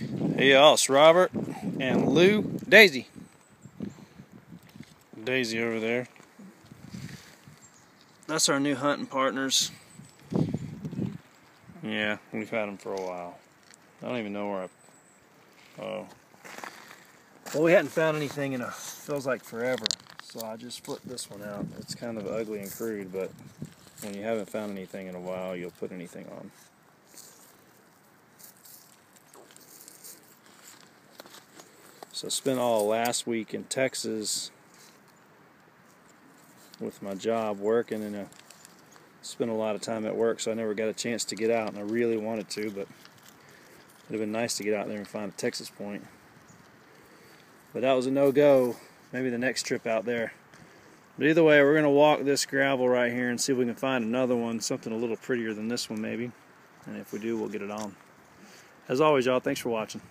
Hey y'all, it's Robert and Lou. Daisy over there. That's our new hunting partners. Yeah, we've had them for a while. I don't even know where well, we hadn't found anything in feels like forever, so I just flipped this one out. It's kind of ugly and crude, but when you haven't found anything in a while, you'll put anything on. So I spent all last week in Texas with my job working, and spent a lot of time at work, so I never got a chance to get out, and I really wanted to, but it would have been nice to get out there and find a Texas point. But that was a no-go. Maybe the next trip out there. But either way, we're going to walk this gravel right here and see if we can find another one, something a little prettier than this one maybe. And if we do, we'll get it on. As always, y'all, thanks for watching.